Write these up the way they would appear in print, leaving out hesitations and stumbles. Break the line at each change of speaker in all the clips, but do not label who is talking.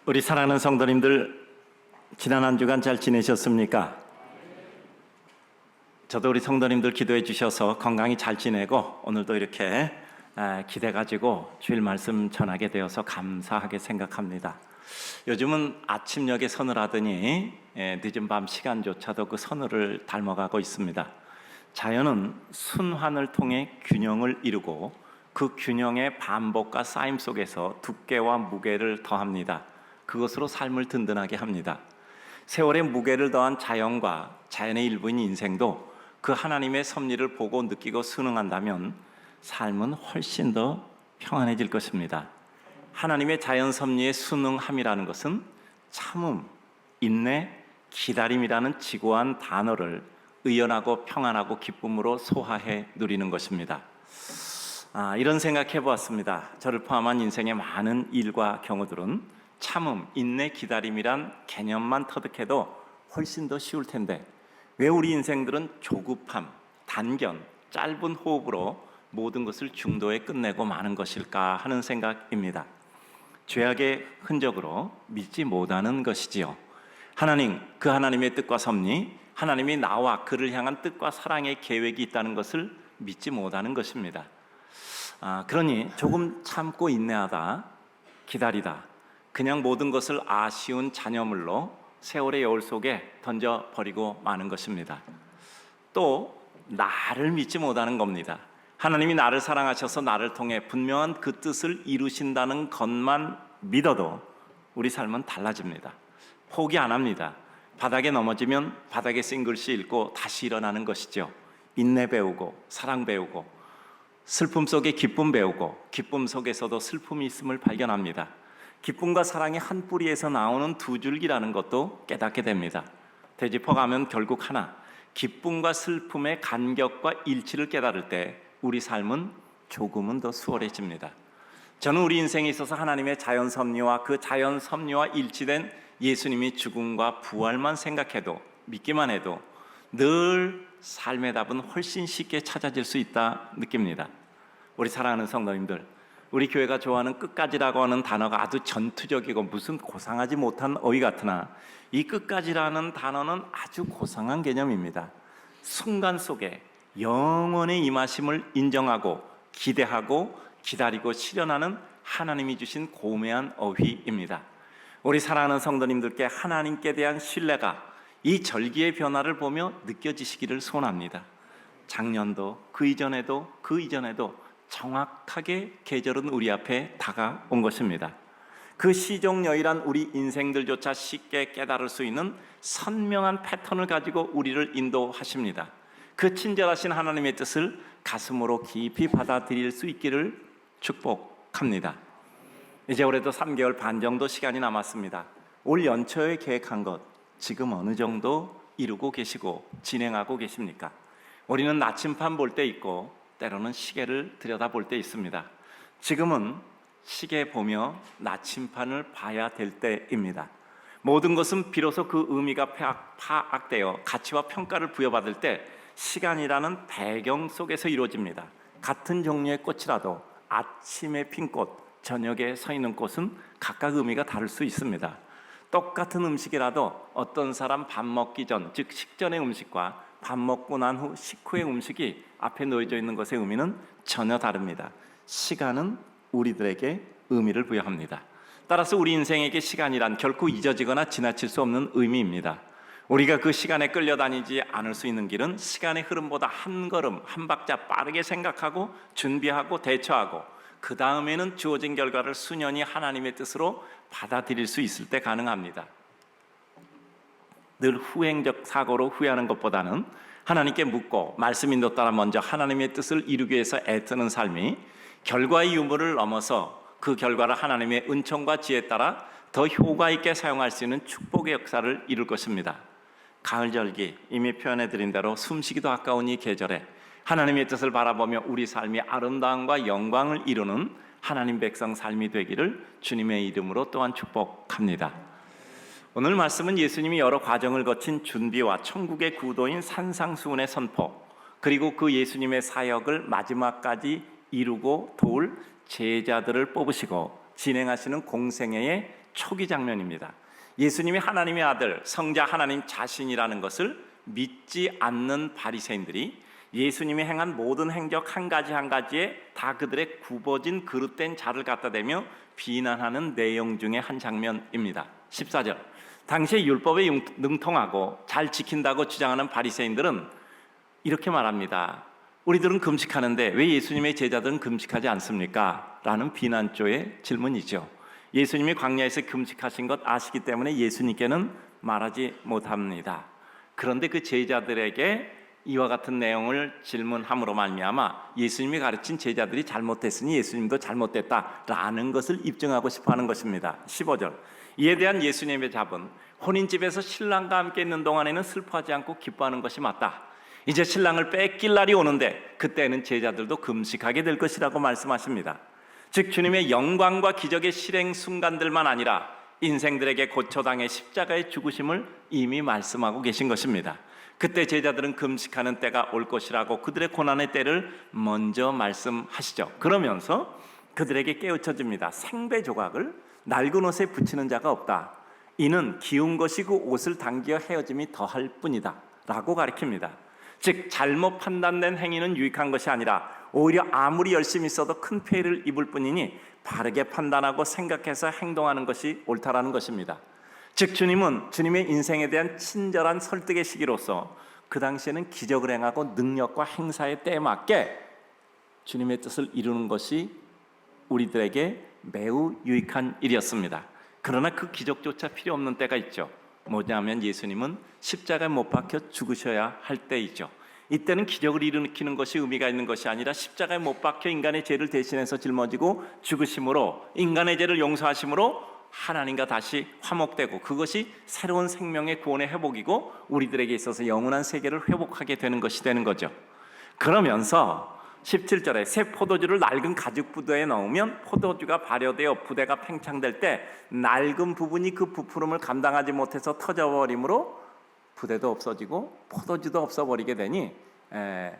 우리 사랑하는 성도님들, 지난 한 주간 잘 지내셨습니까? 저도 우리 성도님들 기도해 주셔서 건강히 잘 지내고 오늘도 이렇게 기대 가지고 주일 말씀 전하게 되어서 감사하게 생각합니다. 요즘은 아침녘에 서늘하더니 늦은 밤 시간조차도 그 서늘을 닮아가고 있습니다. 자연은 순환을 통해 균형을 이루고 그 균형의 반복과 쌓임 속에서 두께와 무게를 더합니다. 그것으로 삶을 든든하게 합니다. 세월의 무게를 더한 자연과 자연의 일부인 인생도 그 하나님의 섭리를 보고 느끼고 순응한다면 삶은 훨씬 더 평안해질 것입니다. 하나님의 자연 섭리에 순응함이라는 것은 참음, 인내, 기다림이라는 지고한 단어를 의연하고 평안하고 기쁨으로 소화해 누리는 것입니다. 이런 생각해 보았습니다. 저를 포함한 인생의 많은 일과 경우들은 참음, 인내, 기다림이란 개념만 터득해도 훨씬 더 쉬울 텐데 왜 우리 인생들은 조급함, 단견, 짧은 호흡으로 모든 것을 중도에 끝내고 마는 것일까 하는 생각입니다. 죄악의 흔적으로 믿지 못하는 것이지요. 하나님, 그 하나님의 뜻과 섭리, 하나님이 나와 그를 향한 뜻과 사랑의 계획이 있다는 것을 믿지 못하는 것입니다. 그러니 조금 참고 인내하다, 기다리다, 그냥 모든 것을 아쉬운 잔여물로 세월의 여울 속에 던져버리고 마는 것입니다. 또 나를 믿지 못하는 겁니다. 하나님이 나를 사랑하셔서 나를 통해 분명한 그 뜻을 이루신다는 것만 믿어도 우리 삶은 달라집니다. 포기 안 합니다. 바닥에 넘어지면 바닥에 쓴 글씨 읽고 다시 일어나는 것이죠. 인내 배우고 사랑 배우고 슬픔 속에 기쁨 배우고 기쁨 속에서도 슬픔이 있음을 발견합니다. 기쁨과 사랑이 한 뿌리에서 나오는 두 줄기라는 것도 깨닫게 됩니다. 되짚어가면 결국 하나, 기쁨과 슬픔의 간격과 일치를 깨달을 때 우리 삶은 조금은 더 수월해집니다. 저는 우리 인생에 있어서 하나님의 자연 섭리와 그 자연 섭리와 일치된 예수님이 죽음과 부활만 생각해도, 믿기만 해도 늘 삶의 답은 훨씬 쉽게 찾아질 수 있다 느낍니다. 우리 사랑하는 성도님들, 우리 교회가 좋아하는 끝까지라고 하는 단어가 아주 전투적이고 무슨 고상하지 못한 어휘 같으나 이 끝까지라는 단어는 아주 고상한 개념입니다. 순간 속에 영원의 임하심을 인정하고 기대하고 기다리고 실현하는 하나님이 주신 고매한 어휘입니다. 우리 사랑하는 성도님들께 하나님께 대한 신뢰가 이 절기의 변화를 보며 느껴지시기를 소원합니다. 작년도 그 이전에도 정확하게 계절은 우리 앞에 다가온 것입니다. 그 시종여일한 우리 인생들조차 쉽게 깨달을 수 있는 선명한 패턴을 가지고 우리를 인도하십니다. 그 친절하신 하나님의 뜻을 가슴으로 깊이 받아들일 수 있기를 축복합니다. 이제 올해도 3개월 반 정도 시간이 남았습니다. 올 연초에 계획한 것 지금 어느 정도 이루고 계시고 진행하고 계십니까? 우리는 나침반 볼 때 있고 때로는 시계를 들여다볼 때 있습니다. 지금은 시계 보며 나침반을 봐야 될 때입니다. 모든 것은 비로소 그 의미가 파악되어 가치와 평가를 부여받을 때 시간이라는 배경 속에서 이루어집니다. 같은 종류의 꽃이라도 아침에 핀 꽃, 저녁에 서 있는 꽃은 각각 의미가 다를 수 있습니다. 똑같은 음식이라도 어떤 사람 밥 먹기 전, 즉 식전의 음식과 밥 먹고 난 후 식후의 음식이 앞에 놓여져 있는 것의 의미는 전혀 다릅니다. 시간은 우리들에게 의미를 부여합니다. 따라서 우리 인생에게 시간이란 결코 잊어지거나 지나칠 수 없는 의미입니다. 우리가 그 시간에 끌려다니지 않을 수 있는 길은 시간의 흐름보다 한 걸음, 한 박자 빠르게 생각하고 준비하고 대처하고 그 다음에는 주어진 결과를 순연히 하나님의 뜻으로 받아들일 수 있을 때 가능합니다. 늘 후행적 사고로 후회하는 것보다는 하나님께 묻고 말씀 인도 따라 먼저 하나님의 뜻을 이루기 위해서 애쓰는 삶이 결과의 유무를 넘어서 그 결과를 하나님의 은총과 지혜에 따라 더 효과 있게 사용할 수 있는 축복의 역사를 이룰 것입니다. 가을절기 이미 표현해드린 대로 숨쉬기도 아까운 이 계절에 하나님의 뜻을 바라보며 우리 삶이 아름다움과 영광을 이루는 하나님 백성 삶이 되기를 주님의 이름으로 또한 축복합니다. 오늘 말씀은 예수님이 여러 과정을 거친 준비와 천국의 구도인 산상수훈의 선포, 그리고 그 예수님의 사역을 마지막까지 이루고 도울 제자들을 뽑으시고 진행하시는 공생애의 초기 장면입니다. 예수님이 하나님의 아들, 성자 하나님 자신이라는 것을 믿지 않는 바리새인들이 예수님이 행한 모든 행적 한 가지 한 가지에 다 그들의 굽어진 그릇된 자를 갖다 대며 비난하는 내용 중에 한 장면입니다. 14절, 당시에 율법에 능통하고 잘 지킨다고 주장하는 바리새인들은 이렇게 말합니다. 우리들은 금식하는데 왜 예수님의 제자들은 금식하지 않습니까? 라는 비난조의 질문이죠. 예수님이 광야에서 금식하신 것 아시기 때문에 예수님께는 말하지 못합니다. 그런데 그 제자들에게 이와 같은 내용을 질문함으로 말미암아 예수님이 가르친 제자들이 잘못됐으니 예수님도 잘못됐다라는 것을 입증하고 싶어하는 것입니다. 15절, 이에 대한 예수님의 답은 혼인집에서 신랑과 함께 있는 동안에는 슬퍼하지 않고 기뻐하는 것이 맞다. 이제 신랑을 뺏길 날이 오는데 그때는 제자들도 금식하게 될 것이라고 말씀하십니다. 즉 주님의 영광과 기적의 실행 순간들만 아니라 인생들에게 고초당해 십자가의 죽으심을 이미 말씀하고 계신 것입니다. 그때 제자들은 금식하는 때가 올 것이라고 그들의 고난의 때를 먼저 말씀하시죠. 그러면서 그들에게 깨우쳐집니다. 생배 조각을 낡은 옷에 붙이는 자가 없다. 이는 기운 것이 그 옷을 당겨 헤어짐이 더할 뿐이다 라고 가르칩니다. 즉 잘못 판단된 행위는 유익한 것이 아니라 오히려 아무리 열심히 써도 큰 폐해를 입을 뿐이니 바르게 판단하고 생각해서 행동하는 것이 옳다라는 것입니다. 즉 주님은 주님의 인생에 대한 친절한 설득의 시기로서 그 당시에는 기적을 행하고 능력과 행사의 때에 맞게 주님의 뜻을 이루는 것이 우리들에게 매우 유익한 일이었습니다. 그러나 그 기적조차 필요 없는 때가 있죠. 뭐냐면 예수님은 십자가에 못 박혀 죽으셔야 할 때이죠. 이때는 기적을 일으키는 것이 의미가 있는 것이 아니라 십자가에 못 박혀 인간의 죄를 대신해서 짊어지고 죽으심으로 인간의 죄를 용서하심으로 하나님과 다시 화목되고 그것이 새로운 생명의 구원의 회복이고 우리들에게 있어서 영원한 세계를 회복하게 되는 것이 되는 거죠. 그러면서 17절에 새 포도주를 낡은 가죽 부대에 넣으면 포도주가 발효되어 부대가 팽창될 때 낡은 부분이 그 부풀음을 감당하지 못해서 터져버리므로 부대도 없어지고 포도주도 없어버리게 되니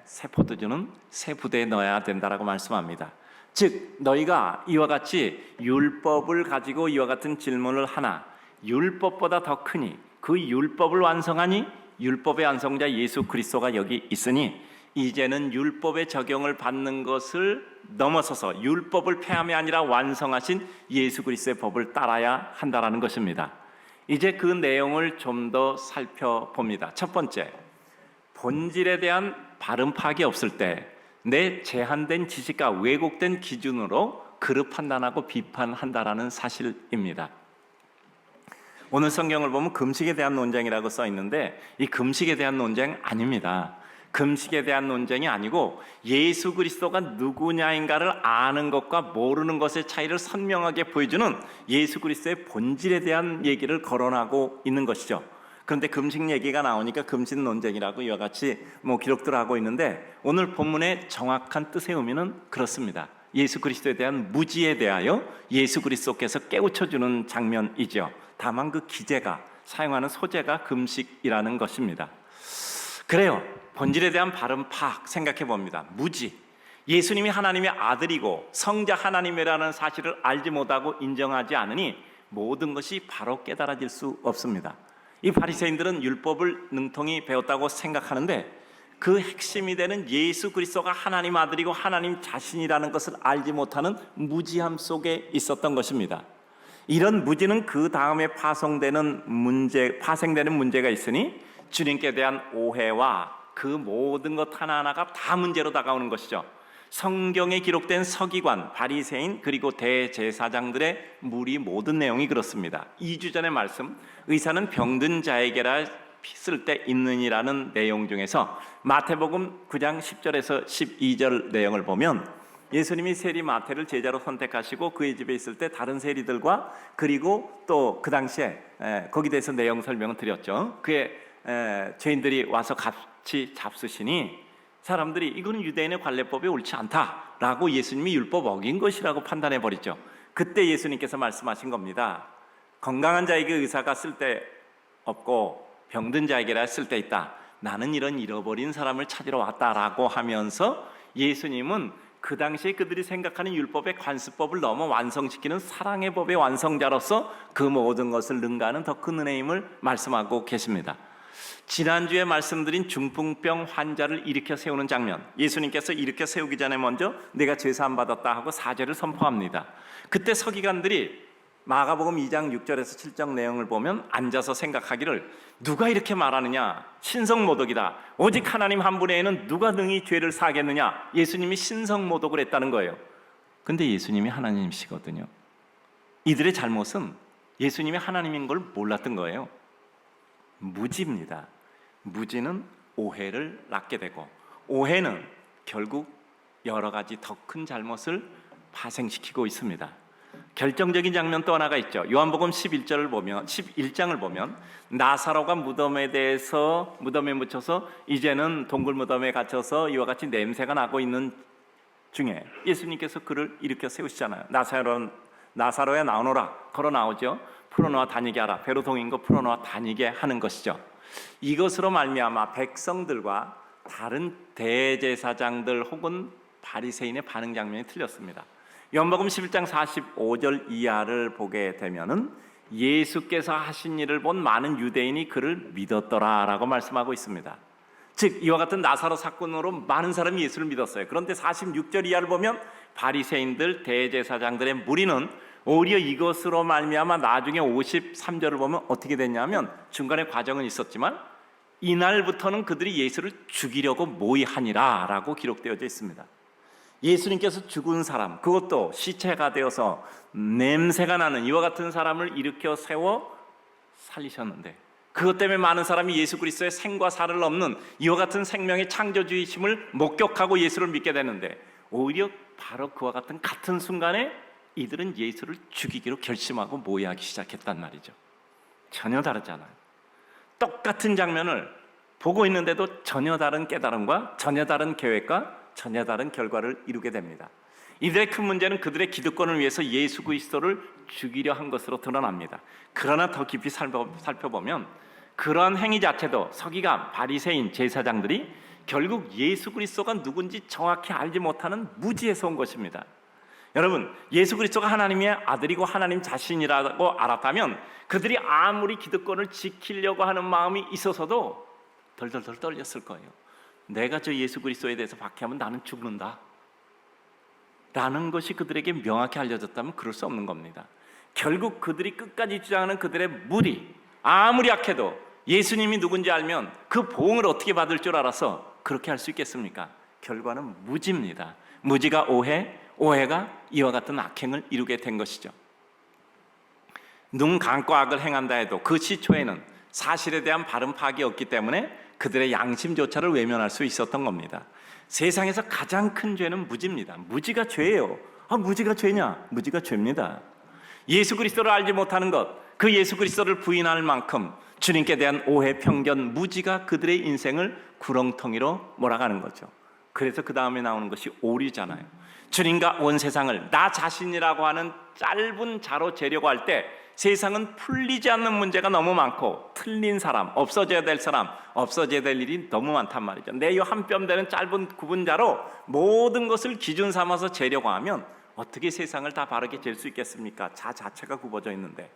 새 포도주는 새 부대에 넣어야 된다라고 말씀합니다. 즉 너희가 이와 같이 율법을 가지고 이와 같은 질문을 하나 율법보다 더 크니 그 율법을 완성하니 율법의 완성자 예수 그리스도가 여기 있으니 이제는 율법의 적용을 받는 것을 넘어서서 율법을 폐함이 아니라 완성하신 예수 그리스도의 법을 따라야 한다라는 것입니다. 이제 그 내용을 좀 더 살펴봅니다. 첫 번째, 본질에 대한 바른 파악이 없을 때 내 제한된 지식과 왜곡된 기준으로 그릇 판단하고 비판한다라는 사실입니다. 오늘 성경을 보면 금식에 대한 논쟁이라고 써 있는데 이 금식에 대한 논쟁 아닙니다. 금식에 대한 논쟁이 아니고 예수 그리스도가 누구냐인가를 아는 것과 모르는 것의 차이를 선명하게 보여주는 예수 그리스도의 본질에 대한 얘기를 거론하고 있는 것이죠. 그런데 금식 얘기가 나오니까 금식 논쟁이라고 이와 같이 기록들 하고 있는데 오늘 본문의 정확한 뜻의 의미는 그렇습니다. 예수 그리스도에 대한 무지에 대하여 예수 그리스도께서 깨우쳐주는 장면이죠. 다만 그 기제가 사용하는 소재가 금식이라는 것입니다. 그래요. 본질에 대한 바른 파악 생각해 봅니다. 무지, 예수님이 하나님의 아들이고 성자 하나님이라는 사실을 알지 못하고 인정하지 않으니 모든 것이 바로 깨달아질 수 없습니다. 이 바리새인들은 율법을 능통히 배웠다고 생각하는데 그 핵심이 되는 예수 그리스도가 하나님 아들이고 하나님 자신이라는 것을 알지 못하는 무지함 속에 있었던 것입니다. 이런 무지는 그 다음에 파생되는 문제가 있으니 주님께 대한 오해와 그 모든 것 하나하나가 다 문제로 다가오는 것이죠. 성경에 기록된 서기관, 바리새인 그리고 대제사장들의 무리 모든 내용이 그렇습니다. 2주 전의 말씀, 의사는 병든 자에게라 쓸 때 있느니라는 내용 중에서 마태복음 9장 10절에서 12절 내용을 보면 예수님이 세리 마태를 제자로 선택하시고 그의 집에 있을 때 다른 세리들과 그리고 또 그 당시에 거기에 대해서 내용 설명을 드렸죠. 그의 죄인들이 와서 같이 잡수시니 사람들이 이거는 유대인의 관례법에 옳지 않다라고 예수님이 율법 어긴 것이라고 판단해 버리죠. 그때 예수님께서 말씀하신 겁니다. 건강한 자에게 의사가 쓸 데 없고 병든 자에게라 쓸 데 있다. 나는 이런 잃어버린 사람을 찾으러 왔다라고 하면서 예수님은 그 당시에 그들이 생각하는 율법의 관습법을 넘어 완성시키는 사랑의 법의 완성자로서 그 모든 것을 능가하는 더 큰 은혜임을 말씀하고 계십니다. 지난주에 말씀드린 중풍병 환자를 일으켜 세우는 장면, 예수님께서 일으켜 세우기 전에 먼저 내가 죄사함 받았다 하고 사죄를 선포합니다. 그때 서기관들이 마가복음 2장 6절에서 7절 내용을 보면 앉아서 생각하기를 누가 이렇게 말하느냐, 신성모독이다, 오직 하나님 한 분 외에는 누가 능히 죄를 사하겠느냐. 예수님이 신성모독을 했다는 거예요. 근데 예수님이 하나님이시거든요. 이들의 잘못은 예수님이 하나님인 걸 몰랐던 거예요. 무지입니다. 무지는 오해를 낳게 되고, 오해는 결국 여러 가지 더 큰 잘못을 파생시키고 있습니다. 결정적인 장면 또 하나가 있죠. 요한복음 11장을 보면 나사로가 무덤에 묻혀서 이제는 동굴 무덤에 갇혀서 이와 같이 냄새가 나고 있는 중에 예수님께서 그를 일으켜 세우시잖아요. 나사로야 나오너라, 걸어 나오죠. 풀어놓아 다니게 하라. 배로 동인 거 풀어놓아 다니게 하는 것이죠. 이것으로 말미암아 백성들과 다른 대제사장들 혹은 바리새인의 반응 장면이 틀렸습니다. 요한복음 11장 45절 이하를 보게 되면은 예수께서 하신 일을 본 많은 유대인이 그를 믿었더라라고 말씀하고 있습니다. 즉 이와 같은 나사로 사건으로 많은 사람이 예수를 믿었어요. 그런데 46절 이하를 보면 바리새인들, 대제사장들의 무리는 오히려 이것으로 말미암아 나중에 53절을 보면 어떻게 됐냐면, 중간에 과정은 있었지만 이날부터는 그들이 예수를 죽이려고 모의하니라 라고 기록되어져 있습니다. 예수님께서 죽은 사람, 그것도 시체가 되어서 냄새가 나는 이와 같은 사람을 일으켜 세워 살리셨는데, 그것 때문에 많은 사람이 예수 그리스도의 생과 사를 넘는 이와 같은 생명의 창조주이심을 목격하고 예수를 믿게 되는데, 오히려 바로 그와 같은 순간에 이들은 예수를 죽이기로 결심하고 모의하기 시작했단 말이죠. 전혀 다르잖아요. 똑같은 장면을 보고 있는데도 전혀 다른 깨달음과 전혀 다른 계획과 전혀 다른 결과를 이루게 됩니다. 이들의 큰 문제는 그들의 기득권을 위해서 예수 그리스도를 죽이려 한 것으로 드러납니다. 그러나 더 깊이 살펴보면 그러한 행위 자체도 서기관, 바리새인, 제사장들이 결국 예수 그리스도가 누군지 정확히 알지 못하는 무지에서 온 것입니다. 여러분, 예수 그리스도가 하나님의 아들이고 하나님 자신이라고 알았다면 그들이 아무리 기득권을 지키려고 하는 마음이 있어서도 덜덜덜 떨렸을 거예요. 내가 저 예수 그리스도에 대해서 박해하면 나는 죽는다 라는 것이 그들에게 명확히 알려졌다면 그럴 수 없는 겁니다. 결국 그들이 끝까지 주장하는 그들의 무리, 아무리 약해도 예수님이 누군지 알면 그 보응을 어떻게 받을 줄 알아서 그렇게 할 수 있겠습니까? 결과는 무지입니다. 무지가 오해, 오해가 이와 같은 악행을 이루게 된 것이죠. 눈 감고 악을 행한다 해도 그 시초에는 사실에 대한 바른 파악이 없기 때문에 그들의 양심조차를 외면할 수 있었던 겁니다. 세상에서 가장 큰 죄는 무지입니다. 무지가 죄예요. 무지가 죄냐? 무지가 죄입니다. 예수 그리스도를 알지 못하는 것, 그 예수 그리스도를 부인할 만큼 주님께 대한 오해, 편견, 무지가 그들의 인생을 구렁텅이로 몰아가는 거죠. 그래서 그 다음에 나오는 것이 오류잖아요. 주님과 온 세상을 나 자신이라고 하는 짧은 자로 재려고 할 때 세상은 풀리지 않는 문제가 너무 많고, 틀린 사람, 없어져야 될 사람, 없어져야 될 일이 너무 많단 말이죠. 내 이 한 뼘 되는 짧은 구분자로 모든 것을 기준 삼아서 재려고 하면 어떻게 세상을 다 바르게 잴 수 있겠습니까? 자 자체가 굽어져 있는데,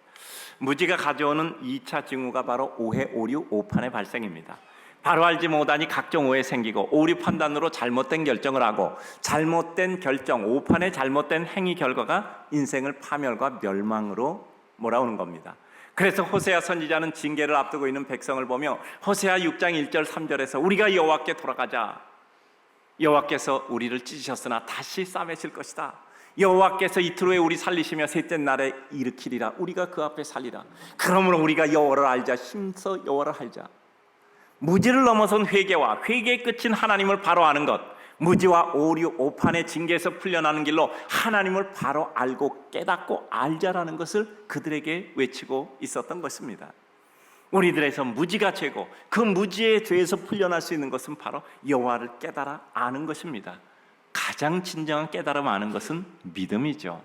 무지가 가져오는 2차 징후가 바로 오해, 오류, 오판의 발생입니다. 바로 알지 못하니 각종 오해 생기고, 오류 판단으로 잘못된 결정을 하고, 잘못된 결정, 오판의 잘못된 행위 결과가 인생을 파멸과 멸망으로 몰아오는 겁니다. 그래서 호세아 선지자는 징계를 앞두고 있는 백성을 보며 호세아 6장 1절 3절에서 우리가 여호와께 돌아가자, 여호와께서 우리를 찢으셨으나 다시 싸매실 것이다, 여호와께서 이틀 후에 우리 살리시며 셋째 날에 일으키리라, 우리가 그 앞에 살리라, 그러므로 우리가 여호와를 알자, 힘써 여호와를 알자. 무지를 넘어선 회개와 회개의 끝인 하나님을 바로 아는 것, 무지와 오류, 오판의 징계에서 풀려나는 길로 하나님을 바로 알고 깨닫고 알자라는 것을 그들에게 외치고 있었던 것입니다. 우리들에서 무지가 죄고, 그 무지의 죄에서 풀려날 수 있는 것은 바로 여호와를 깨달아 아는 것입니다. 가장 진정한 깨달음 아는 것은 믿음이죠.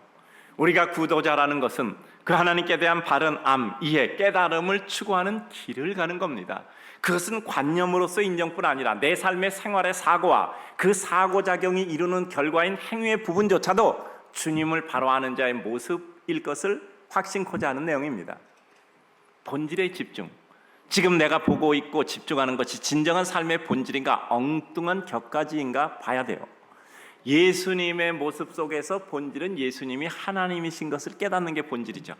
우리가 구도자라는 것은 그 하나님께 대한 바른 암, 이해, 깨달음을 추구하는 길을 가는 겁니다. 그것은 관념으로서 인정뿐 아니라 내 삶의 생활의 사고와 그 사고작용이 이루는 결과인 행위의 부분조차도 주님을 바로 아는 자의 모습일 것을 확신코자 하는 내용입니다. 본질의 집중, 지금 내가 보고 있고 집중하는 것이 진정한 삶의 본질인가 엉뚱한 격가지인가 봐야 돼요. 예수님의 모습 속에서 본질은 예수님이 하나님이신 것을 깨닫는 게 본질이죠.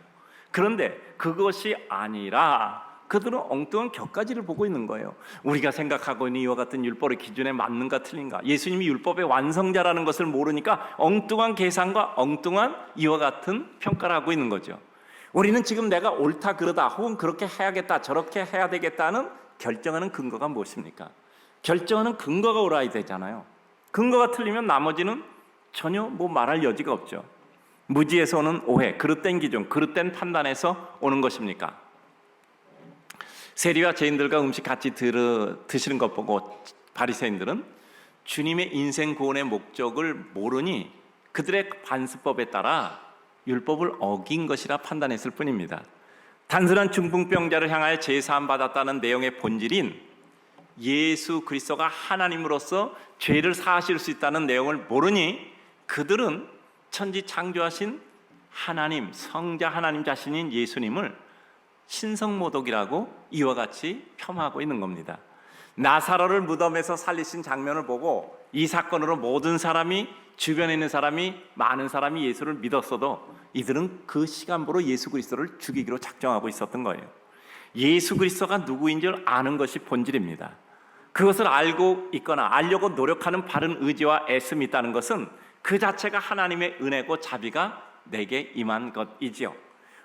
그런데 그것이 아니라 그들은 엉뚱한 격가지를 보고 있는 거예요. 우리가 생각하고 있는 이와 같은 율법의 기준에 맞는가 틀린가, 예수님이 율법의 완성자라는 것을 모르니까 엉뚱한 계산과 엉뚱한 이와 같은 평가를 하고 있는 거죠. 우리는 지금 내가 옳다 그러다 혹은 그렇게 해야겠다 저렇게 해야 되겠다는 결정하는 근거가 무엇입니까? 결정하는 근거가 옳아야 되잖아요. 근거가 틀리면 나머지는 전혀 말할 여지가 없죠. 무지에서 오는 오해, 그릇된 기준, 그릇된 판단에서 오는 것입니까? 세리와 죄인들과 음식 같이 드시는 것 보고 바리새인들은 주님의 인생 구원의 목적을 모르니 그들의 반수법에 따라 율법을 어긴 것이라 판단했을 뿐입니다. 단순한 중풍병자를 향하여 제사함 받았다는 내용의 본질인 예수 그리스도가 하나님으로서 죄를 사하실 수 있다는 내용을 모르니 그들은 천지 창조하신 하나님, 성자 하나님 자신인 예수님을 신성모독이라고 이와 같이 폄하하고 있는 겁니다. 나사로를 무덤에서 살리신 장면을 보고 이 사건으로 모든 사람이, 주변에 있는 사람이, 많은 사람이 예수를 믿었어도 이들은 그 시간부로 예수 그리스도를 죽이기로 작정하고 있었던 거예요. 예수 그리스도가 누구인 줄 아는 것이 본질입니다. 그것을 알고 있거나 알려고 노력하는 바른 의지와 애씀이 있다는 것은 그 자체가 하나님의 은혜고 자비가 내게 임한 것이지요.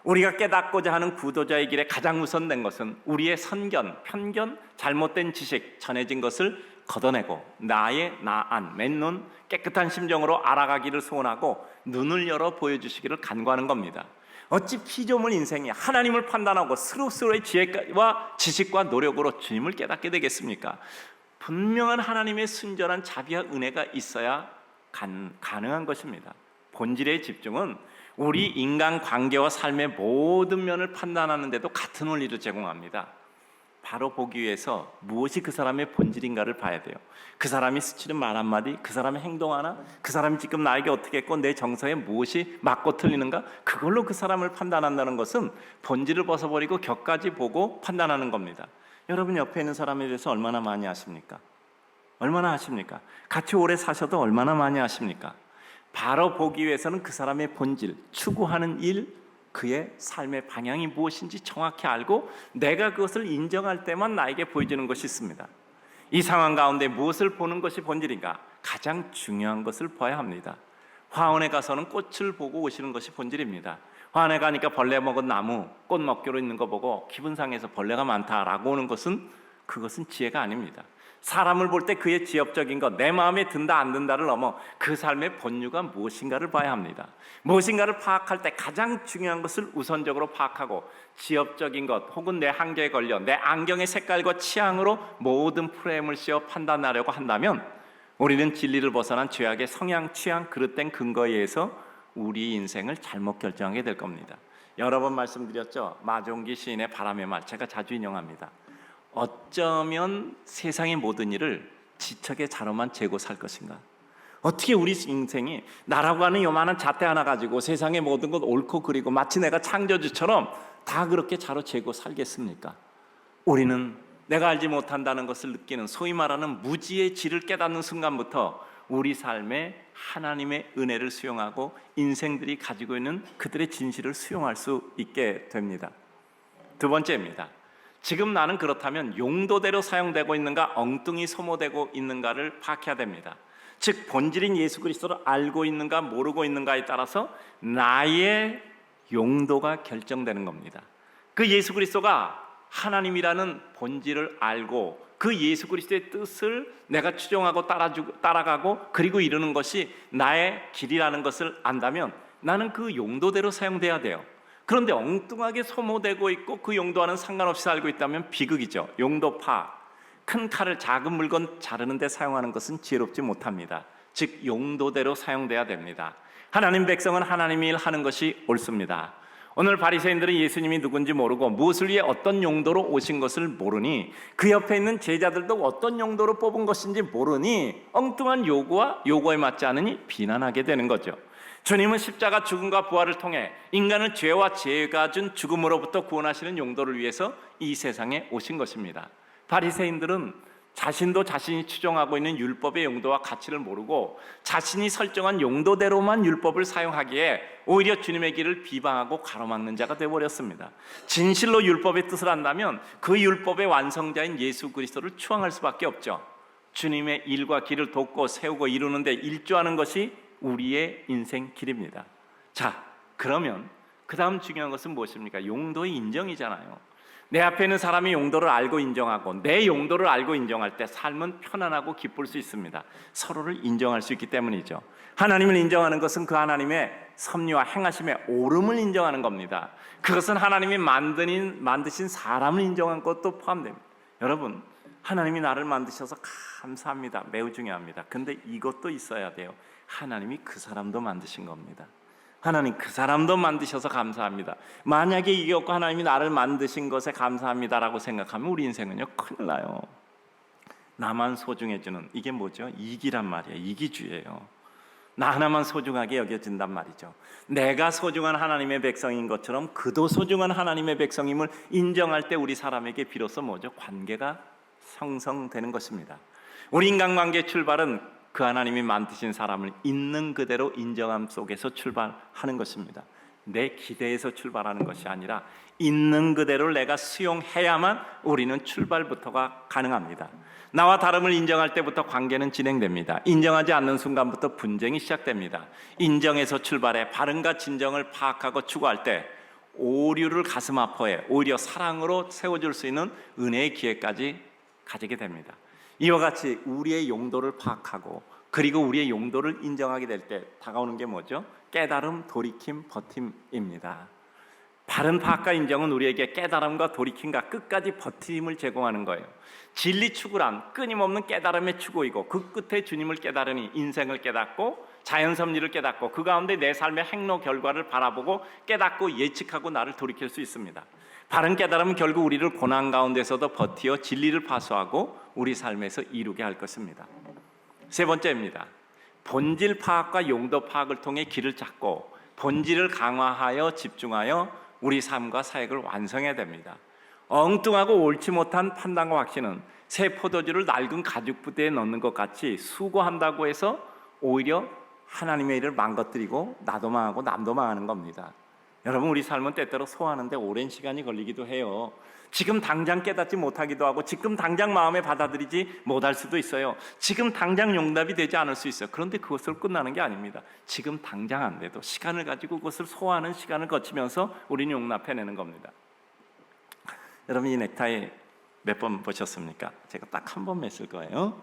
우리가 깨닫고자 하는 구도자의 길에 가장 우선된 것은 우리의 선견, 편견, 잘못된 지식, 전해진 것을 걷어내고 나의 나안, 맨눈, 깨끗한 심정으로 알아가기를 소원하고 눈을 열어 보여주시기를 간구하는 겁니다. 어찌 피조물 인생이 하나님을 판단하고 스스로의 지혜와 지식과 노력으로 주님을 깨닫게 되겠습니까? 분명한 하나님의 순전한 자비와 은혜가 있어야 가능한 것입니다. 본질의 집중은 우리 인간 관계와 삶의 모든 면을 판단하는 데도 같은 원리를 제공합니다. 바로 보기 위해서 무엇이 그 사람의 본질인가를 봐야 돼요. 그 사람이 스치는 말 한마디, 그 사람의 행동 하나, 그 사람이 지금 나에게 어떻게 했고 내 정서에 무엇이 맞고 틀리는가, 그걸로 그 사람을 판단한다는 것은 본질을 벗어버리고 격까지 보고 판단하는 겁니다. 여러분 옆에 있는 사람에 대해서 얼마나 많이 아십니까? 얼마나 아십니까? 같이 오래 사셔도 얼마나 많이 아십니까? 바로 보기 위해서는 그 사람의 본질, 추구하는 일, 그의 삶의 방향이 무엇인지 정확히 알고 내가 그것을 인정할 때만 나에게 보여지는 것이 있습니다. 이 상황 가운데 무엇을 보는 것이 본질인가? 가장 중요한 것을 봐야 합니다. 화원에 가서는 꽃을 보고 오시는 것이 본질입니다. 화원에 가니까 벌레 먹은 나무, 꽃 먹기로 있는 거 보고 기분 상해서 벌레가 많다라고 오는 것은 그것은 지혜가 아닙니다. 사람을 볼 때 그의 지엽적인 것, 내 마음에 든다 안 든다를 넘어 그 삶의 본유가 무엇인가를 봐야 합니다. 무엇인가를 파악할 때 가장 중요한 것을 우선적으로 파악하고 지엽적인 것 혹은 내 한계에 걸려 내 안경의 색깔과 취향으로 모든 프레임을 씌워 판단하려고 한다면 우리는 진리를 벗어난 죄악의 성향, 취향, 그릇된 근거에 의해서 우리 인생을 잘못 결정하게 될 겁니다. 여러 번 말씀드렸죠. 마종기 시인의 바람의 말, 제가 자주 인용합니다. 어쩌면 세상의 모든 일을 지척의 자로만 재고 살 것인가? 어떻게 우리 인생이 나라고 하는 요만한 잣대 하나 가지고 세상의 모든 것 옳고 그리고 마치 내가 창조주처럼 다 그렇게 자로 재고 살겠습니까? 우리는 내가 알지 못한다는 것을 느끼는 소위 말하는 무지의 질을 깨닫는 순간부터 우리 삶에 하나님의 은혜를 수용하고 인생들이 가지고 있는 그들의 진실을 수용할 수 있게 됩니다. 두 번째입니다. 지금 나는 그렇다면 용도대로 사용되고 있는가 엉뚱히 소모되고 있는가를 파악해야 됩니다. 즉 본질인 예수 그리스도를 알고 있는가 모르고 있는가에 따라서 나의 용도가 결정되는 겁니다. 그 예수 그리스도가 하나님이라는 본질을 알고 그 예수 그리스도의 뜻을 내가 추종하고 따라가고 그리고 이루는 것이 나의 길이라는 것을 안다면 나는 그 용도대로 사용돼야 돼요. 그런데 엉뚱하게 소모되고 있고 그 용도와는 상관없이 살고 있다면 비극이죠. 용도 파악. 큰 칼을 작은 물건 자르는 데 사용하는 것은 지혜롭지 못합니다. 즉 용도대로 사용돼야 됩니다. 하나님 백성은 하나님의 일 하는 것이 옳습니다. 오늘 바리새인들은 예수님이 누군지 모르고 무엇을 위해 어떤 용도로 오신 것을 모르니 그 옆에 있는 제자들도 어떤 용도로 뽑은 것인지 모르니 엉뚱한 요구에 맞지 않으니 비난하게 되는 거죠. 주님은 십자가 죽음과 부활을 통해 인간을 죄와 죄가 준 죽음으로부터 구원하시는 용도를 위해서 이 세상에 오신 것입니다. 바리새인들은 자신도 자신이 추정하고 있는 율법의 용도와 가치를 모르고 자신이 설정한 용도대로만 율법을 사용하기에 오히려 주님의 길을 비방하고 가로막는 자가 되어버렸습니다. 진실로 율법의 뜻을 안다면 그 율법의 완성자인 예수 그리스도를 추앙할 수밖에 없죠. 주님의 일과 길을 돕고 세우고 이루는 데 일조하는 것이 우리의 인생 길입니다. 자, 그러면 그 다음 중요한 것은 무엇입니까? 용도의 인정이잖아요. 내 앞에 있는 사람이 용도를 알고 인정하고 내 용도를 알고 인정할 때 삶은 편안하고 기쁠 수 있습니다. 서로를 인정할 수 있기 때문이죠. 하나님을 인정하는 것은 그 하나님의 섭리와 행하심의 옳음을 인정하는 겁니다. 그것은 하나님이 만드신 사람을 인정한 것도 포함됩니다. 여러분, 하나님이 나를 만드셔서 감사합니다. 매우 중요합니다. 근데 이것도 있어야 돼요. 하나님이 그 사람도 만드신 겁니다. 하나님 그 사람도 만드셔서 감사합니다. 만약에 이게 없고 하나님이 나를 만드신 것에 감사합니다라고 생각하면 우리 인생은요 큰일 나요. 나만 소중해지는 이게 뭐죠? 이기란 말이에요. 이기주의예요. 나 하나만 소중하게 여겨진단 말이죠. 내가 소중한 하나님의 백성인 것처럼 그도 소중한 하나님의 백성임을 인정할 때 우리 사람에게 비로소 뭐죠? 관계가 형성되는 것입니다. 우리 인간관계의 출발은 그 하나님이 만드신 사람을 있는 그대로 인정함 속에서 출발하는 것입니다. 내 기대에서 출발하는 것이 아니라 있는 그대로 내가 수용해야만 우리는 출발부터가 가능합니다. 나와 다름을 인정할 때부터 관계는 진행됩니다. 인정하지 않는 순간부터 분쟁이 시작됩니다. 인정에서 출발해 바른가 진정을 파악하고 추구할 때 오류를 가슴 아파해 오히려 사랑으로 세워줄 수 있는 은혜의 기회까지 가지게 됩니다. 이와 같이 우리의 용도를 파악하고 그리고 우리의 용도를 인정하게 될 때 다가오는 게 뭐죠? 깨달음, 돌이킴, 버팀입니다. 바른 파악과 인정은 우리에게 깨달음과 돌이킴과 끝까지 버팀을 제공하는 거예요. 진리 추구란 끊임없는 깨달음의 추구이고 그 끝에 주님을 깨달으니 인생을 깨닫고 자연 섭리를 깨닫고 그 가운데 내 삶의 행로 결과를 바라보고 깨닫고 예측하고 나를 돌이킬 수 있습니다. 바른 깨달음은 결국 우리를 고난 가운데서도 버티어 진리를 파수하고 우리 삶에서 이루게 할 것입니다. 세 번째입니다. 본질 파악과 용도 파악을 통해 길을 찾고 본질을 강화하여 집중하여 우리 삶과 사역을 완성해야 됩니다. 엉뚱하고 옳지 못한 판단과 확신은 새 포도주를 낡은 가죽 부대에 넣는 것 같이 수고한다고 해서 오히려 하나님의 일을 망가뜨리고 나도 망하고 남도 망하는 겁니다. 여러분, 우리 삶은 때때로 소화하는데 오랜 시간이 걸리기도 해요. 지금 당장 깨닫지 못하기도 하고 지금 당장 마음에 받아들이지 못할 수도 있어요. 지금 당장 용납이 되지 않을 수 있어요. 그런데 그것으로 끝나는 게 아닙니다. 지금 당장 안 돼도 시간을 가지고 그것을 소화하는 시간을 거치면서 우리는 용납해내는 겁니다. 여러분, 이 넥타이 몇 번 보셨습니까? 제가 딱 한 번 맸을 거예요.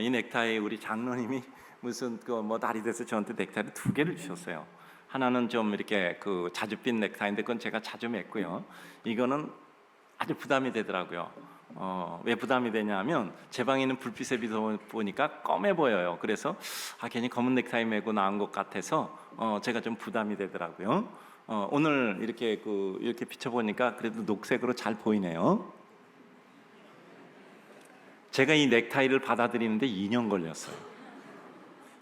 이 넥타이 우리 장로님이 무슨 날이 돼서 저한테 넥타이를 2개를 주셨어요. 하나는 좀 이렇게 자주 빈 넥타이인데 그건 제가 자주 맸고요. 이거는 아주 부담이 되더라고요. 왜 부담이 되냐면 제 방에 있는 불빛에 보니까 검해 보여요. 그래서 괜히 검은 넥타이 메고 나온 것 같아서 제가 좀 부담이 되더라고요. 오늘 이렇게 비춰보니까 그래도 녹색으로 잘 보이네요. 제가 이 넥타이를 받아들이는데 2년 걸렸어요.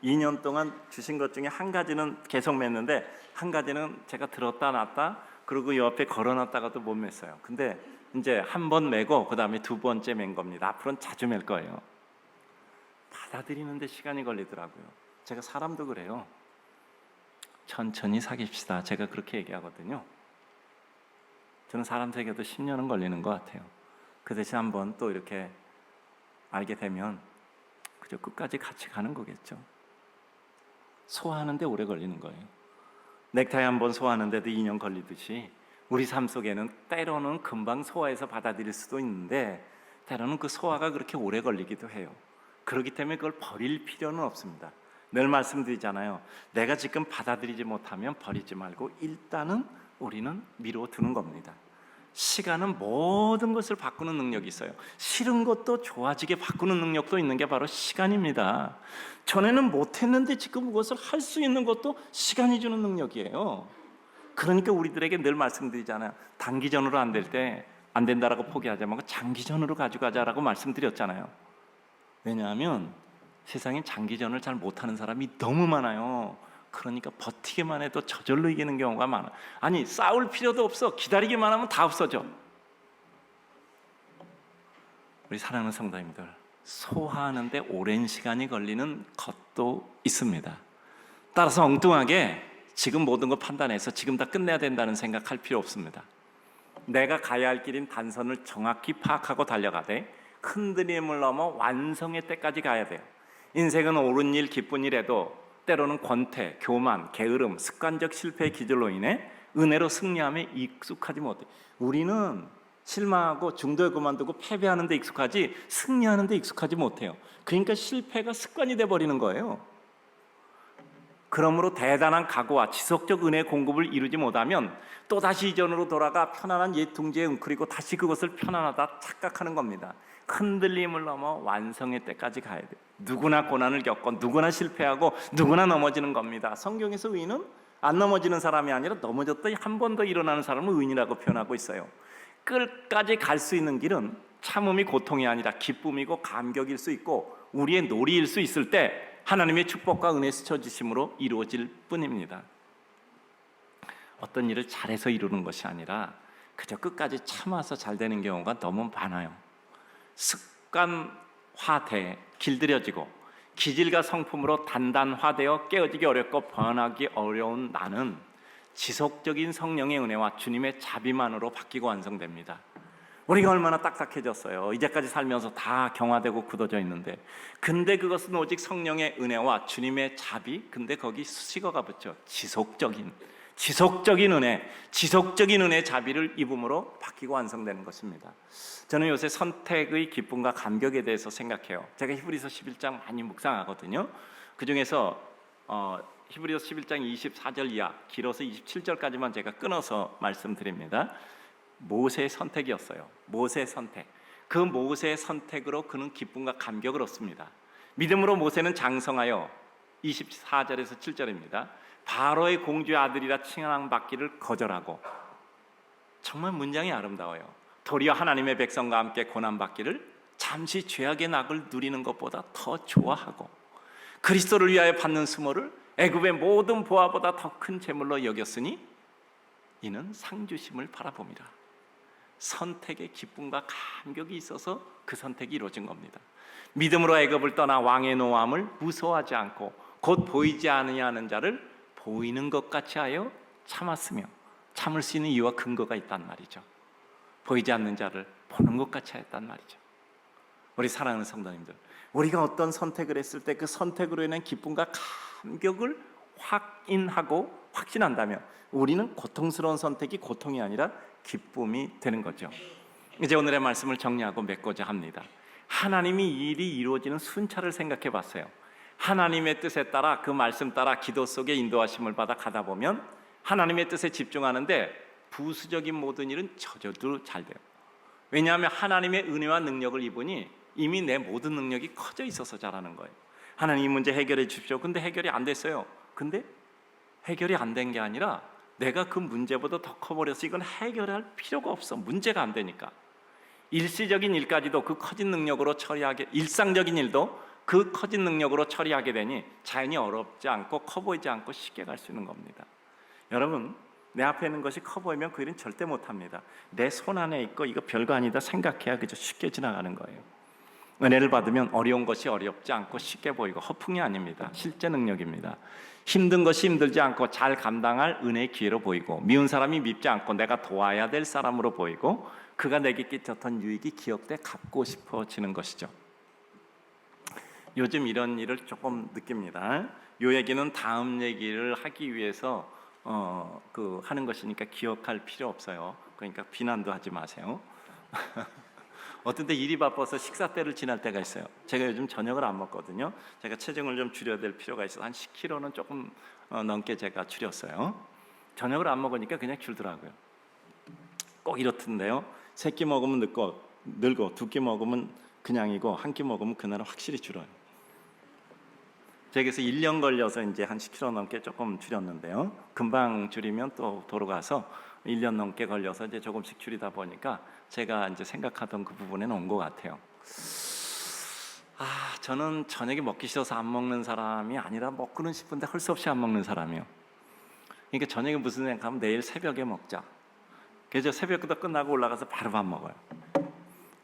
2년 동안 주신 것 중에 한 가지는 계속 맸는데 한 가지는 제가 들었다 놨다 그리고 옆에 걸어놨다가도 못 맸어요. 근데 이제 한 번 매고 그 다음에 2번째 맨 겁니다. 앞으로는 자주 맬 거예요. 받아들이는데 시간이 걸리더라고요. 제가 사람도 그래요. 천천히 사귀시다. 제가 그렇게 얘기하거든요. 저는 사람 사귀어도 10년은 걸리는 것 같아요. 그 대신 한번 또 이렇게 알게 되면 그저 끝까지 같이 가는 거겠죠. 소화하는데 오래 걸리는 거예요. 넥타이 한 번 소화하는데도 2년 걸리듯이 우리 삶 속에는 때로는 금방 소화해서 받아들일 수도 있는데 때로는 그 소화가 그렇게 오래 걸리기도 해요. 그렇기 때문에 그걸 버릴 필요는 없습니다. 늘 말씀드리잖아요. 내가 지금 받아들이지 못하면 버리지 말고 일단은 우리는 미뤄두는 겁니다. 시간은 모든 것을 바꾸는 능력이 있어요. 싫은 것도 좋아지게 바꾸는 능력도 있는 게 바로 시간입니다. 전에는 못했는데 지금 그것을 할 수 있는 것도 시간이 주는 능력이에요. 그러니까 우리들에게 늘 말씀드리잖아요. 단기전으로 안 될 때 안 된다라고 포기하지 말고 장기전으로 가져가자라고 말씀드렸잖아요. 왜냐하면 세상엔 장기전을 잘 못하는 사람이 너무 많아요. 그러니까 버티기만 해도 저절로 이기는 경우가 많아. 아니, 싸울 필요도 없어. 기다리기만 하면 다 없어져. 우리 사랑하는 성도님들, 소화하는데 오랜 시간이 걸리는 것도 있습니다. 따라서 엉뚱하게 지금 모든 걸 판단해서 지금 다 끝내야 된다는 생각할 필요 없습니다. 내가 가야 할 길인 단선을 정확히 파악하고 달려가되 흔들림을 넘어 완성의 때까지 가야 돼요. 인생은 옳은 일, 기쁜 일에도 때로는 권태, 교만, 게으름, 습관적 실패의 기절로 인해 은혜로 승리함에 익숙하지 못해. 우리는 실망하고 중도에 그만두고 패배하는 데 익숙하지 승리하는 데 익숙하지 못해요. 그러니까 실패가 습관이 돼버리는 거예요. 그러므로 대단한 각오와 지속적 은혜 공급을 이루지 못하면 또다시 이전으로 돌아가 편안한 옛 둥지에 웅크리고 다시 그것을 편안하다 착각하는 겁니다. 흔들림을 넘어 완성의 때까지 가야 돼요. 누구나 고난을 겪고 누구나 실패하고 누구나 넘어지는 겁니다. 성경에서 의인은 안 넘어지는 사람이 아니라 넘어졌다 한 번 더 일어나는 사람을 의인이라고 표현하고 있어요. 끝까지 갈 수 있는 길은 참음이 고통이 아니라 기쁨이고 감격일 수 있고 우리의 놀이일 수 있을 때 하나님의 축복과 은혜 스쳐주심으로 이루어질 뿐입니다. 어떤 일을 잘해서 이루는 것이 아니라 그저 끝까지 참아서 잘 되는 경우가 너무 많아요. 습관화돼 길들여지고 기질과 성품으로 단단화되어 깨어지기 어렵고 변하기 어려운 나는 지속적인 성령의 은혜와 주님의 자비만으로 바뀌고 완성됩니다. 우리가 얼마나 딱딱해졌어요. 이제까지 살면서 다 경화되고 굳어져 있는데, 근데 그것은 오직 성령의 은혜와 주님의 자비, 근데 거기 수식어가 붙죠. 지속적인 은혜, 지속적인 은혜 자비를 입음으로 바뀌고 완성되는 것입니다. 저는 요새 선택의 기쁨과 감격에 대해서 생각해요. 제가 히브리서 11장 많이 묵상하거든요. 그 중에서 히브리서 11장 24절 이하, 길어서 27절까지만 제가 끊어서 말씀드립니다. 모세의 선택이었어요. 모세의 선택. 그 모세의 선택으로 그는 기쁨과 감격을 얻습니다. 믿음으로 모세는 장성하여 24절에서 7절입니다. 바로의 공주의 아들이라 칭함받기를 거절하고, 정말 문장이 아름다워요. 도리어 하나님의 백성과 함께 고난받기를 잠시 죄악의 낙을 누리는 것보다 더 좋아하고, 그리스도를 위하여 받는 수모를 애굽의 모든 보화보다 더 큰 재물로 여겼으니 이는 상주심을 바라봅니다. 선택의 기쁨과 감격이 있어서 그 선택이 이루어진 겁니다. 믿음으로 애굽을 떠나 왕의 노함을 무서워하지 않고 곧 보이지 아니하는 자를 보이는 것 같이 하여 참았으며, 참을 수 있는 이유와 근거가 있단 말이죠. 보이지 않는 자를 보는 것 같이 하였단 말이죠. 우리 사랑하는 성도님들, 우리가 어떤 선택을 했을 때 그 선택으로 인한 기쁨과 감격을 확인하고 확신한다면 우리는 고통스러운 선택이 고통이 아니라 기쁨이 되는 거죠. 이제 오늘의 말씀을 정리하고 맺고자 합니다. 하나님이 이 일이 이루어지는 순차를 생각해 봤어요. 하나님의 뜻에 따라, 그 말씀 따라 기도 속에 인도하심을 받아 가다 보면 하나님의 뜻에 집중하는데 부수적인 모든 일은 저절로 잘 돼요. 왜냐하면 하나님의 은혜와 능력을 입으니 이미 내 모든 능력이 커져 있어서 잘하는 거예요. 하나님 이 문제 해결해 주십시오. 근데 해결이 안 됐어요. 근데 해결이 안 된 게 아니라 내가 그 문제보다 더 커버려서 이건 해결할 필요가 없어. 문제가 안 되니까. 일시적인 일까지도 그 커진 능력으로 처리하게, 일상적인 일도 그 커진 능력으로 처리하게 되니 자연히 어렵지 않고 커 보이지 않고 쉽게 갈 수 있는 겁니다. 여러분, 내 앞에 있는 것이 커 보이면 그 일은 절대 못합니다. 내 손 안에 있고 이거 별거 아니다 생각해야 그저 쉽게 지나가는 거예요. 은혜를 받으면 어려운 것이 어렵지 않고 쉽게 보이고 허풍이 아닙니다. 실제 능력입니다. 힘든 것이 힘들지 않고 잘 감당할 은혜의 기회로 보이고, 미운 사람이 밉지 않고 내가 도와야 될 사람으로 보이고, 그가 내게 끼쳤던 유익이 기억돼 갚고 싶어지는 것이죠. 요즘 이런 일을 조금 느낍니다. 이 얘기는 다음 얘기를 하기 위해서 하는 것이니까 기억할 필요 없어요. 그러니까 비난도 하지 마세요. 어떤 때 일이 바빠서 식사 때를 지날 때가 있어요. 제가 요즘 저녁을 안 먹거든요. 제가 체중을 좀 줄여야 될 필요가 있어서 한 10kg는 조금 넘게 제가 줄였어요. 저녁을 안 먹으니까 그냥 줄더라고요. 꼭 이렇던데요. 3끼 먹으면 늙고 2끼 먹으면 그냥이고 1끼 먹으면 그날은 확실히 줄어요. 제게서 1년 걸려서 이제 한 10km 넘게 조금 줄였는데요. 금방 줄이면 또 도로 가서 1년 넘게 걸려서 이제 조금씩 줄이다 보니까 제가 이제 생각하던 그 부분에는 온 것 같아요. 저는 저녁에 먹기 싫어서 안 먹는 사람이 아니라 먹고는 싶은데 할 수 없이 안 먹는 사람이에요. 그러니까 저녁에 무슨 생각하면 내일 새벽에 먹자. 그래서 새벽부터 끝나고 올라가서 바로 밥 먹어요.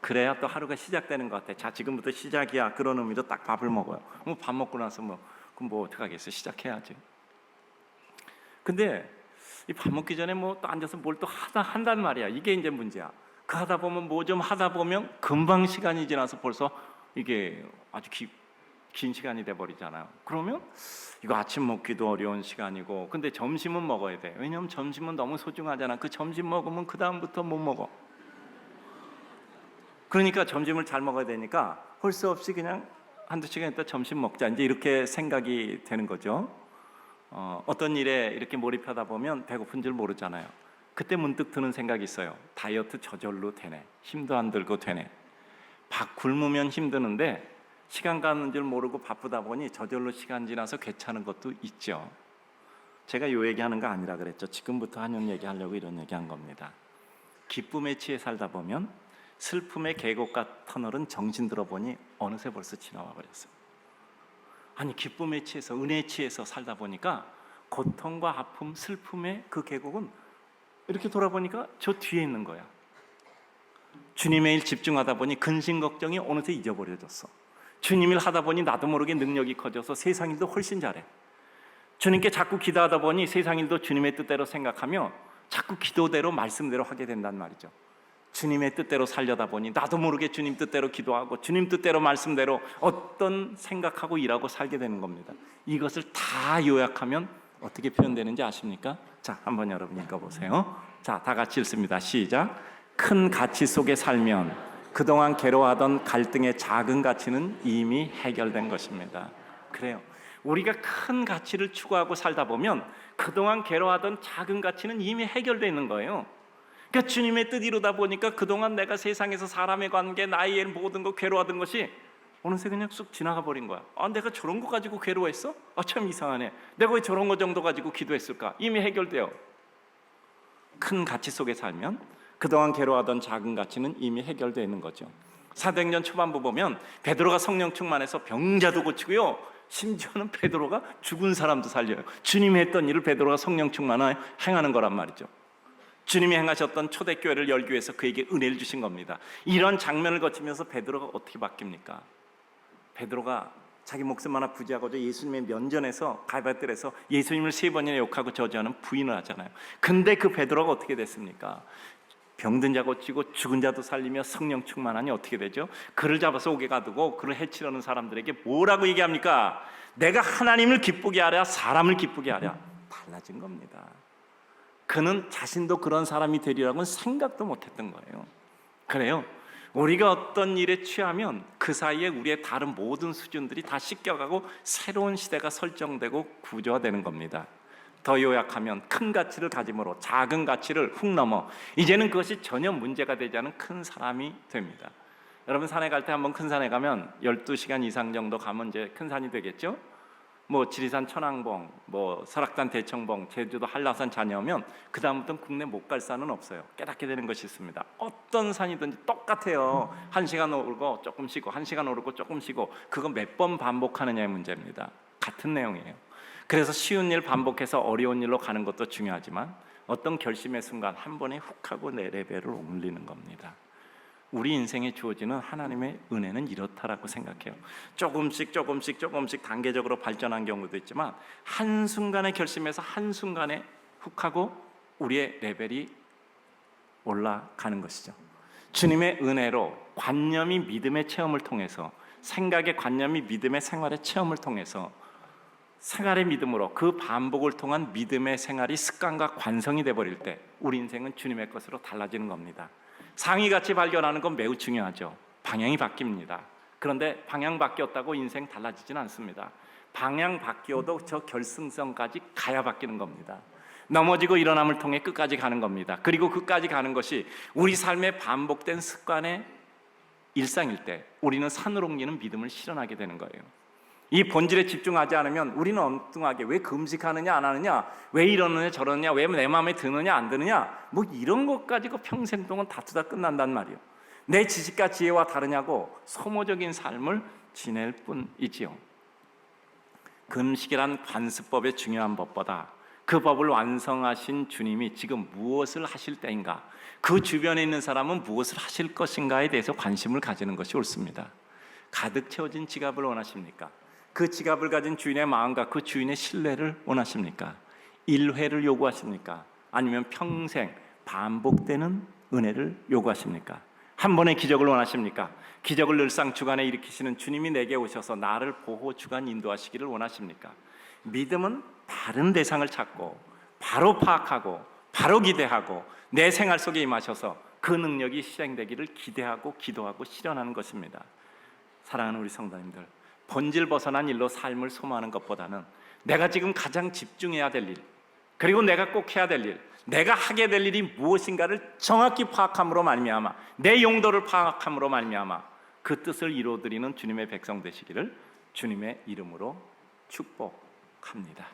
그래야 또 하루가 시작되는 것 같아. 자, 지금부터 시작이야. 그런 의미로 딱 밥을 먹어요. 밥 먹고 나서 그럼 뭐 어떡하겠어요? 시작해야지. 근데 이 밥 먹기 전에 또 앉아서 뭘 또 한단 말이야. 이게 이제 문제야. 그 하다 보면 뭐 좀 하다 보면 금방 시간이 지나서 벌써 이게 아주 긴 시간이 돼 버리잖아요. 그러면 이거 아침 먹기도 어려운 시간이고, 근데 점심은 먹어야 돼. 왜냐면 점심은 너무 소중하잖아. 그 점심 먹으면 그 다음부터 못 먹어. 그러니까 점심을 잘 먹어야 되니까 할 수 없이 그냥 한두 시간 있다 점심 먹자, 이제 이렇게 생각이 되는 거죠. 어떤 일에 이렇게 몰입하다 보면 배고픈 줄 모르잖아요. 그때 문득 드는 생각이 있어요. 다이어트 저절로 되네. 힘도 안 들고 되네. 밥 굶으면 힘드는데 시간 가는 줄 모르고 바쁘다 보니 저절로 시간 지나서 괜찮은 것도 있죠. 제가 요 얘기하는 거 아니라 그랬죠. 지금부터 한영 얘기하려고 이런 얘기한 겁니다. 기쁨에 취해 살다 보면 슬픔의 계곡과 터널은 정신 들어보니 어느새 벌써 지나와 버렸어요. 아니, 기쁨에 취해서 은혜에 취해서 살다 보니까 고통과 아픔, 슬픔의 그 계곡은 이렇게 돌아보니까 저 뒤에 있는 거야. 주님의 일 집중하다 보니 근심 걱정이 어느새 잊어버려졌어. 주님 일 하다 보니 나도 모르게 능력이 커져서 세상 일도 훨씬 잘해. 주님께 자꾸 기도하다 보니 세상 일도 주님의 뜻대로 생각하며 자꾸 기도대로 말씀대로 하게 된단 말이죠. 주님의 뜻대로 살려다 보니 나도 모르게 주님 뜻대로 기도하고 주님 뜻대로 말씀대로 어떤 생각하고 일하고 살게 되는 겁니다. 이것을 다 요약하면 어떻게 표현되는지 아십니까? 자, 한번 여러분 읽어보세요. 자, 다 같이 읽습니다. 시작. 큰 가치 속에 살면 그동안 괴로워하던 갈등의 작은 가치는 이미 해결된 것입니다. 그래요. 우리가 큰 가치를 추구하고 살다 보면 그동안 괴로워하던 작은 가치는 이미 해결되어 있는 거예요. 그러니까 주님의 뜻 이루다 보니까 그동안 내가 세상에서 사람의 관계, 나의 모든 거 괴로워하던 것이 어느새 그냥 쑥 지나가 버린 거야. 내가 저런 거 가지고 괴로워했어? 참 이상하네. 내가 왜 저런 거 정도 가지고 기도했을까? 이미 해결돼요. 큰 가치 속에 살면 그동안 괴로워하던 작은 가치는 이미 해결되어 있는 거죠. 사도행전 초반부 보면 베드로가 성령 충만해서 병자도 고치고요, 심지어는 베드로가 죽은 사람도 살려요. 주님이 했던 일을 베드로가 성령 충만하여 행하는 거란 말이죠. 주님이 행하셨던 초대교회를 열기 위해서 그에게 은혜를 주신 겁니다. 이런 장면을 거치면서 베드로가 어떻게 바뀝니까? 베드로가 자기 목숨 하나 부지하고도 예수님의 면전에서 가이바뜰에서 예수님을 3번이나 욕하고 저주하는 부인을 하잖아요. 근데 그 베드로가 어떻게 됐습니까? 병든 자 고치고 죽은 자도 살리며 성령 충만하니 어떻게 되죠? 그를 잡아서 옥에 가두고 그를 해치려는 사람들에게 뭐라고 얘기합니까? 내가 하나님을 기쁘게 하랴 사람을 기쁘게 하랴. 달라진 겁니다. 그는 자신도 그런 사람이 되리라고는 생각도 못했던 거예요. 그래요. 우리가 어떤 일에 취하면 그 사이에 우리의 다른 모든 수준들이 다 씻겨가고 새로운 시대가 설정되고 구조화되는 겁니다. 더 요약하면 큰 가치를 가짐으로 작은 가치를 훅 넘어 이제는 그것이 전혀 문제가 되지 않은 큰 사람이 됩니다. 여러분, 산에 갈 때 한번 큰 산에 가면 12시간 이상 정도 가면 이제 큰 산이 되겠죠? 지리산 천왕봉, 설악산 대청봉, 제주도 한라산 자녀면 그 다음부터는 국내 못 갈 산은 없어요. 깨닫게 되는 것이 있습니다. 어떤 산이든지 똑같아요. 1시간 오르고 조금 쉬고 1시간 오르고 조금 쉬고, 그거 몇 번 반복하느냐의 문제입니다. 같은 내용이에요. 그래서 쉬운 일 반복해서 어려운 일로 가는 것도 중요하지만 어떤 결심의 순간 한 번에 훅 하고 내 레벨을 올리는 겁니다. 우리 인생에 주어지는 하나님의 은혜는 이렇다라고 생각해요. 조금씩 단계적으로 발전한 경우도 있지만 한순간의 결심에서 한순간에 훅 하고 우리의 레벨이 올라가는 것이죠. 주님의 은혜로 관념이 믿음의 체험을 통해서, 생각의 관념이 믿음의 생활의 체험을 통해서 생활의 믿음으로 그 반복을 통한 믿음의 생활이 습관과 관성이 되어버릴 때 우리 인생은 주님의 것으로 달라지는 겁니다. 상위가치 발견하는 건 매우 중요하죠. 방향이 바뀝니다. 그런데 방향 바뀌었다고 인생 달라지지는 않습니다. 방향 바뀌어도 저 결승선까지 가야 바뀌는 겁니다. 넘어지고 일어남을 통해 끝까지 가는 겁니다. 그리고 끝까지 가는 것이 우리 삶의 반복된 습관의 일상일 때 우리는 산을 옮기는 믿음을 실현하게 되는 거예요. 이 본질에 집중하지 않으면 우리는 엉뚱하게 왜 금식하느냐 안 하느냐, 왜 이러느냐 저러느냐, 왜 내 마음에 드느냐 안 드느냐, 뭐 이런 것 가지고 평생 동안 다투다 끝난단 말이에요. 내 지식과 지혜와 다르냐고 소모적인 삶을 지낼 뿐이지요. 금식이란 관습법의 중요한 법보다 그 법을 완성하신 주님이 지금 무엇을 하실 때인가, 그 주변에 있는 사람은 무엇을 하실 것인가에 대해서 관심을 가지는 것이 옳습니다. 가득 채워진 지갑을 원하십니까? 그 지갑을 가진 주인의 마음과 그 주인의 신뢰를 원하십니까? 일회를 요구하십니까? 아니면 평생 반복되는 은혜를 요구하십니까? 한 번의 기적을 원하십니까? 기적을 늘상 주간에 일으키시는 주님이 내게 오셔서 나를 보호 주간 인도하시기를 원하십니까? 믿음은 바른 대상을 찾고 바로 파악하고 바로 기대하고 내 생활 속에 임하셔서 그 능력이 실행되기를 기대하고 기도하고 실현하는 것입니다. 사랑하는 우리 성도님들, 본질 벗어난 일로 삶을 소모하는 것보다는 내가 지금 가장 집중해야 될 일, 그리고 내가 꼭 해야 될 일, 내가 하게 될 일이 무엇인가를 정확히 파악함으로 말미암아, 내 용도를 파악함으로 말미암아 그 뜻을 이루어드리는 주님의 백성 되시기를 주님의 이름으로 축복합니다.